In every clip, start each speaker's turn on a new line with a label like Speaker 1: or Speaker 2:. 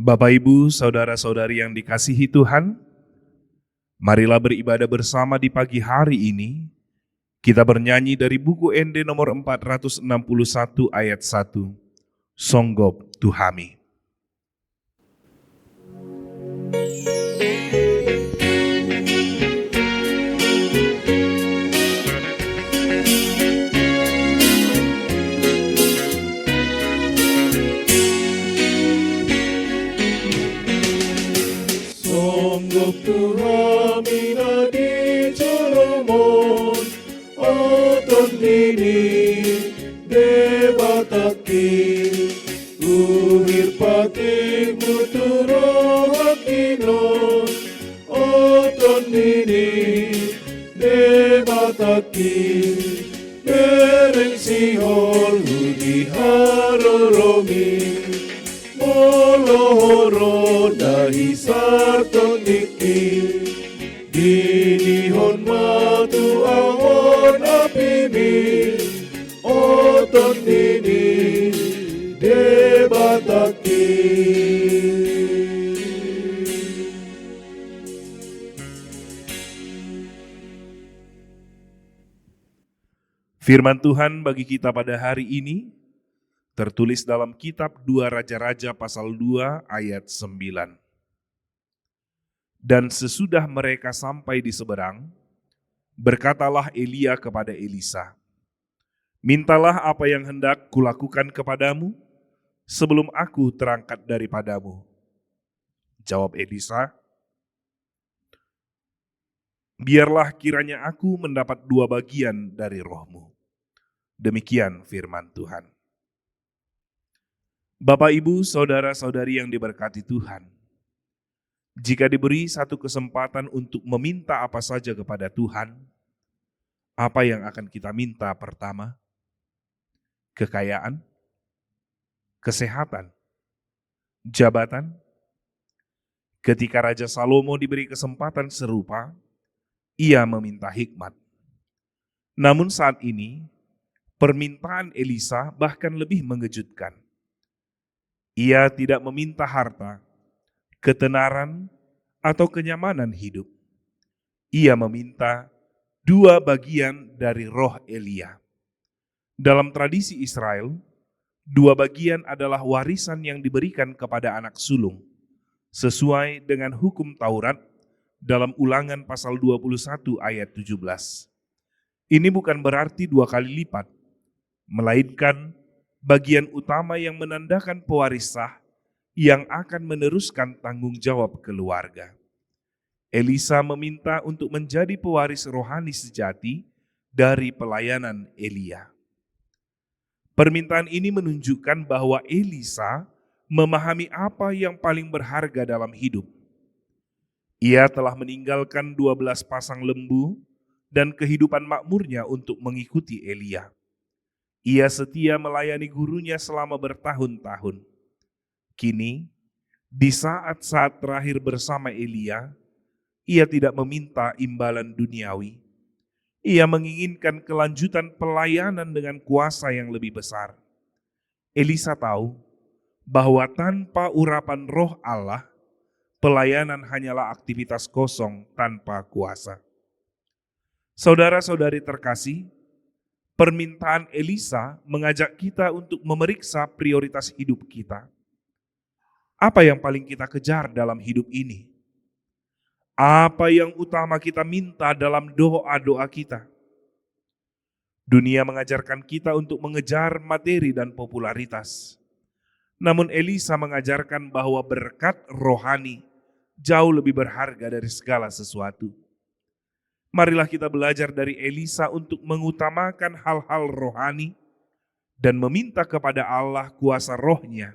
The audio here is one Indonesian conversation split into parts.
Speaker 1: Bapak, Ibu, saudara-saudari yang dikasihi Tuhan, marilah beribadah bersama di pagi hari ini. Kita bernyanyi dari buku ND nomor 461 ayat 1, Songgop Tuhami.
Speaker 2: Songgop Tuhami na di Solomon, oton dini debataki, uhir pating muturo hakinon, oton dini debataki, bereng sihol hudi haroromi, molohoro dahi sarton diki, dinihon matu awon apimi, oton dini debataki.
Speaker 1: Firman Tuhan bagi kita pada hari ini tertulis dalam kitab 2 Raja-Raja pasal 2 ayat 9. Dan sesudah mereka sampai di seberang, berkatalah Elia kepada Elisa, "Mintalah apa yang hendak kulakukan kepadamu sebelum aku terangkat daripadamu." Jawab Elisa, "Biarlah kiranya aku mendapat 2 bagian dari rohmu." Demikian firman Tuhan. Bapak, Ibu, saudara-saudari yang diberkati Tuhan, jika diberi satu kesempatan untuk meminta apa saja kepada Tuhan, apa yang akan kita minta pertama? Kekayaan, kesehatan, jabatan. Ketika Raja Salomo diberi kesempatan serupa, ia meminta hikmat. Namun saat ini, permintaan Elisa bahkan lebih mengejutkan. Ia tidak meminta harta, ketenaran, atau kenyamanan hidup. Ia meminta 2 bagian dari roh Elia. Dalam tradisi Israel, 2 bagian adalah warisan yang diberikan kepada anak sulung, sesuai dengan hukum Taurat dalam Ulangan pasal 21 ayat 17. Ini bukan berarti 2 kali lipat, melainkan bagian utama yang menandakan pewaris sah yang akan meneruskan tanggung jawab keluarga. Elisa meminta untuk menjadi pewaris rohani sejati dari pelayanan Elia. Permintaan ini menunjukkan bahwa Elisa memahami apa yang paling berharga dalam hidup. Ia telah meninggalkan 12 pasang lembu dan kehidupan makmurnya untuk mengikuti Elia. Ia setia melayani gurunya selama bertahun-tahun. Kini, di saat-saat terakhir bersama Elia, ia tidak meminta imbalan duniawi. Ia menginginkan kelanjutan pelayanan dengan kuasa yang lebih besar. Elisa tahu bahwa tanpa urapan roh Allah, pelayanan hanyalah aktivitas kosong tanpa kuasa. Saudara-saudari terkasih, permintaan Elisa mengajak kita untuk memeriksa prioritas hidup kita. Apa yang paling kita kejar dalam hidup ini? Apa yang utama kita minta dalam doa-doa kita? Dunia mengajarkan kita untuk mengejar materi dan popularitas. Namun Elisa mengajarkan bahwa berkat rohani jauh lebih berharga dari segala sesuatu. Marilah kita belajar dari Elisa untuk mengutamakan hal-hal rohani dan meminta kepada Allah kuasa rohnya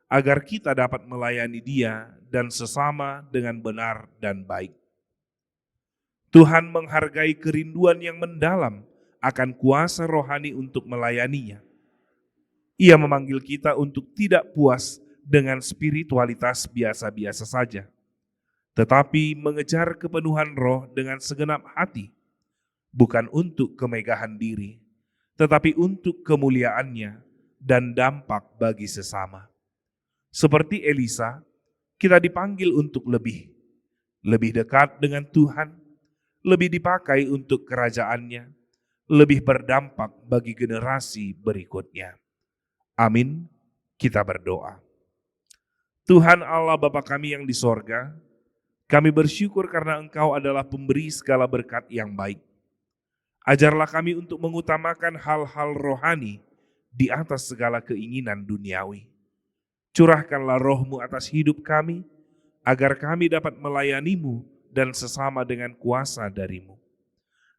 Speaker 1: agar kita dapat melayani Dia dan sesama dengan benar dan baik. Tuhan menghargai kerinduan yang mendalam akan kuasa rohani untuk melayaninya. Ia memanggil kita untuk tidak puas dengan spiritualitas biasa-biasa saja, tetapi mengejar kepenuhan roh dengan segenap hati, bukan untuk kemegahan diri, tetapi untuk kemuliaannya dan dampak bagi sesama. Seperti Elisa, Kita dipanggil untuk lebih dekat dengan Tuhan, lebih dipakai untuk kerajaannya, lebih berdampak bagi generasi berikutnya. Amin. Kita berdoa. Tuhan Allah Bapa kami yang di sorga, kami bersyukur karena Engkau adalah pemberi segala berkat yang baik. Ajarlah kami untuk mengutamakan hal-hal rohani di atas segala keinginan duniawi. Curahkanlah roh-Mu atas hidup kami, agar kami dapat melayani-Mu dan sesama dengan kuasa dari-Mu.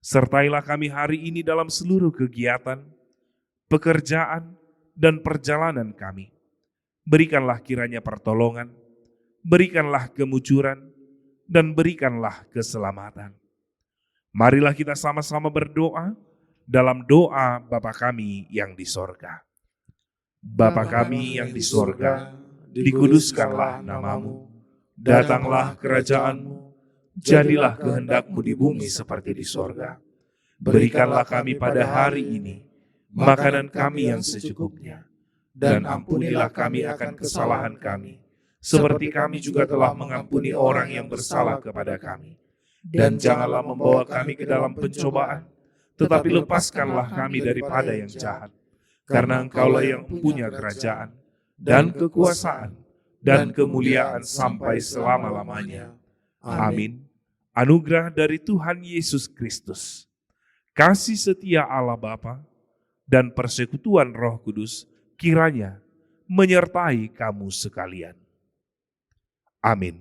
Speaker 1: Sertailah kami hari ini dalam seluruh kegiatan, pekerjaan, dan perjalanan kami. Berikanlah kiranya pertolongan, berikanlah kemujuran, dan berikanlah keselamatan. Marilah kita sama-sama berdoa dalam doa Bapa kami yang di sorga. Bapa kami yang di sorga, dikuduskanlah nama-Mu, datanglah kerajaan-Mu, jadilah kehendak-Mu di bumi seperti di sorga. Berikanlah kami pada hari ini makanan kami yang secukupnya, dan ampunilah kami akan kesalahan kami, seperti kami juga telah mengampuni orang yang bersalah kepada kami. Dan janganlah membawa kami ke dalam pencobaan, tetapi lepaskanlah kami daripada yang jahat. Karena Engkaulah yang punya kerajaan, dan kekuasaan, dan kemuliaan sampai selama-lamanya. Amin. Anugerah dari Tuhan Yesus Kristus, kasih setia Allah Bapa, dan persekutuan Roh Kudus kiranya menyertai kamu sekalian. Amin.